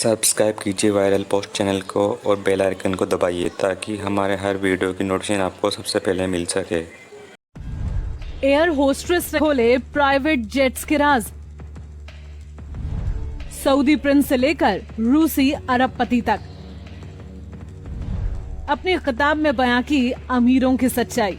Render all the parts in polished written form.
Subscribe कीजिए viral post channel को और बेल आइकन को दबाइए ताकि हमारे हर वीडियो की नोटिफिकेशन आपको सबसे पहले मिल सके। एयर होस्ट्रेस ने खोले प्राइवेट जेट्स के राज। सऊदी प्रिंस से लेकर रूसी अरबपति तक अपने खिताब में बयां की अमीरों की सच्चाई।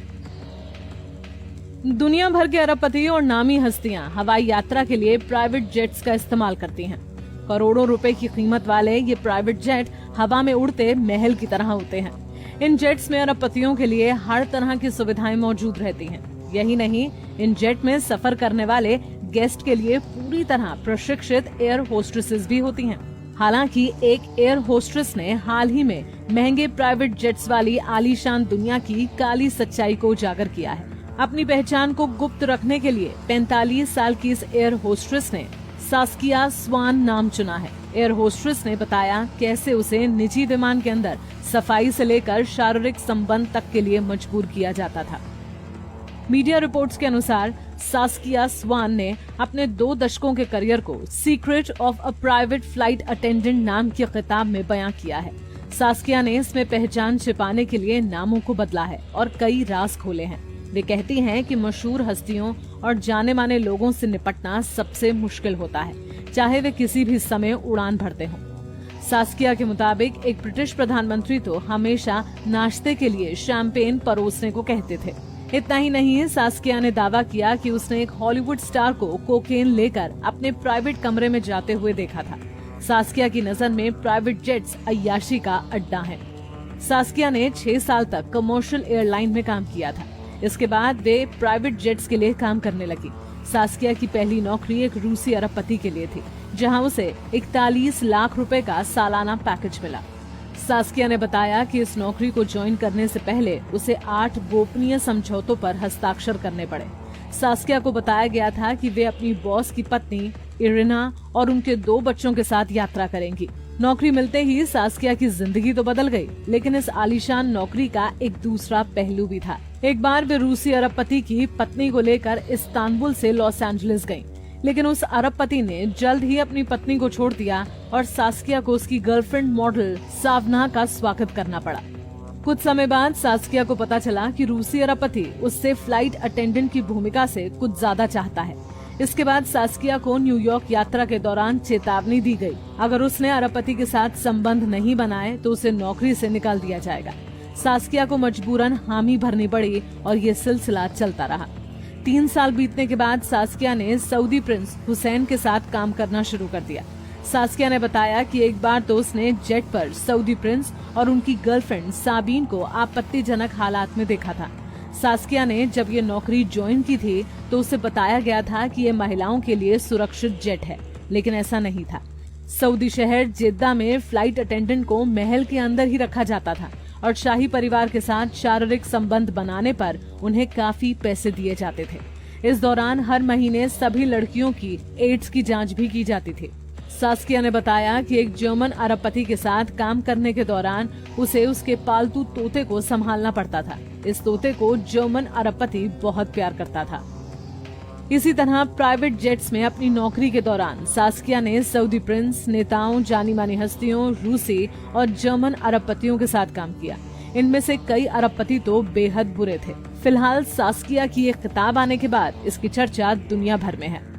दुनिया भर के अरबपति और नामी हस्तियां हवाई यात्रा के लिए प्राइवेट जेट्स का इस्तेमाल करती हैं। करोड़ों रुपए की कीमत वाले ये प्राइवेट जेट हवा में उड़ते महल की तरह होते हैं। इन जेट्स में अरबपतियों के लिए हर तरह की सुविधाएं मौजूद रहती हैं। यही नहीं, इन जेट में सफर करने वाले गेस्ट के लिए पूरी तरह प्रशिक्षित एयर होस्ट्रेसेस भी होती हैं। हालांकि एक एयर होस्ट्रेस ने हाल ही में महंगे प्राइवेट जेट्स वाली आलीशान दुनिया की काली सच्चाई को उजागर किया है। अपनी पहचान को गुप्त रखने के लिए 45 साल की इस एयर होस्ट्रेस ने सास्किया स्वान नाम चुना है। एयर होस्ट्रेस ने बताया कैसे उसे निजी विमान के अंदर सफाई से लेकर शारीरिक संबंध तक के लिए मजबूर किया जाता था। मीडिया रिपोर्ट्स के अनुसार सास्किया स्वान ने अपने 2 दशकों के करियर को secret of a private flight attendant नाम की किताब में बयां किया है। सास्किया ने इसमें पहचान छिपाने के लिए नामों को बदला है और कई राज खोले हैं। वे कहती हैं कि मशहूर हस्तियों और जाने माने लोगों से निपटना सबसे मुश्किल होता है, चाहे वे किसी भी समय उड़ान भरते हों। सास्किया के मुताबिक एक ब्रिटिश प्रधानमंत्री तो हमेशा नाश्ते के लिए शैंपेन परोसने को कहते थे। इतना ही नहीं, सास्किया ने दावा किया कि उसने एक हॉलीवुड स्टार को कोकेन लेकर अपने प्राइवेट कमरे में जाते हुए देखा था। सास्किया की नजर में प्राइवेट जेट्स अय्याशी का अड्डा है। सास्किया ने 6 साल तक कमर्शियल एयरलाइन में काम किया था। इसके बाद वे प्राइवेट जेट्स के लिए काम करने लगी। सास्किया की पहली नौकरी एक रूसी अरबपति के लिए थी, जहां उसे 41 लाख रुपए का सालाना पैकेज मिला। सास्किया ने बताया कि इस नौकरी को ज्वाइन करने से पहले उसे 8 गोपनीय समझौतों पर हस्ताक्षर करने पड़े। सास्किया को बताया गया था कि वे अपनी बॉस की पत्नी इरिना और उनके 2 बच्चों के साथ यात्रा करेंगी। नौकरी मिलते ही सास्किया की जिंदगी तो बदल गई, लेकिन इस आलीशान नौकरी का एक दूसरा पहलू भी था। एक बार वे रूसी अरबपति की पत्नी को लेकर इस्तांबुल से लॉस एंजलिस गईं, लेकिन उस अरबपति ने जल्द ही अपनी पत्नी को छोड़ दिया और सास्किया को उसकी गर्लफ्रेंड मॉडल सावना का स्वागत करना पड़ा। कुछ समय बाद सास्किया को पता चला कि रूसी अरबपति उससे फ्लाइट अटेंडेंट की भूमिका से कुछ ज्यादा चाहता है। इसके बाद सास्किया को न्यूयॉर्क यात्रा के दौरान चेतावनी दी गई, अगर उसने अरबपति के साथ संबंध नहीं बनाए तो उसे नौकरी से निकाल दिया जाएगा। सास्किया को मजबूरन हामी भरनी पड़ी और ये सिलसिला चलता रहा। 3 साल बीतने के बाद सास्किया ने सऊदी प्रिंस हुसैन के साथ काम करना शुरू कर दिया। सास्किया ने बताया कि एक बार तो उसने जेट पर सऊदी प्रिंस और उनकी गर्लफ्रेंड साबीन को आपत्तिजनक हालात में देखा था। सास्किया ने जब ये नौकरी ज्वाइन की थी तो उसे बताया गया था कि ये महिलाओं के लिए सुरक्षित जेट है, लेकिन ऐसा नहीं था। सऊदी शहर जेद्दा में फ्लाइट अटेंडेंट को महल के अंदर ही रखा जाता था और शाही परिवार के साथ शारीरिक संबंध बनाने पर उन्हें काफी पैसे दिए जाते थे। इस दौरान हर महीने सभी लड़कियों की एड्स की जांच भी की जाती थी। सास्किया ने बताया कि एक जर्मन अरबपति के साथ काम करने के दौरान उसे उसके पालतू तोते को संभालना पड़ता था। इस तोते को जर्मन अरबपति बहुत प्यार करता था। इसी तरह प्राइवेट जेट्स में अपनी नौकरी के दौरान सास्किया ने सऊदी प्रिंस, नेताओं, जानी मानी हस्तियों, रूसी और जर्मन अरबपतियों के साथ काम किया। इनमें से कई अरबपति तो बेहद बुरे थे। फिलहाल सास्किया की एक किताब आने के बाद इसकी चर्चा दुनिया भर में है।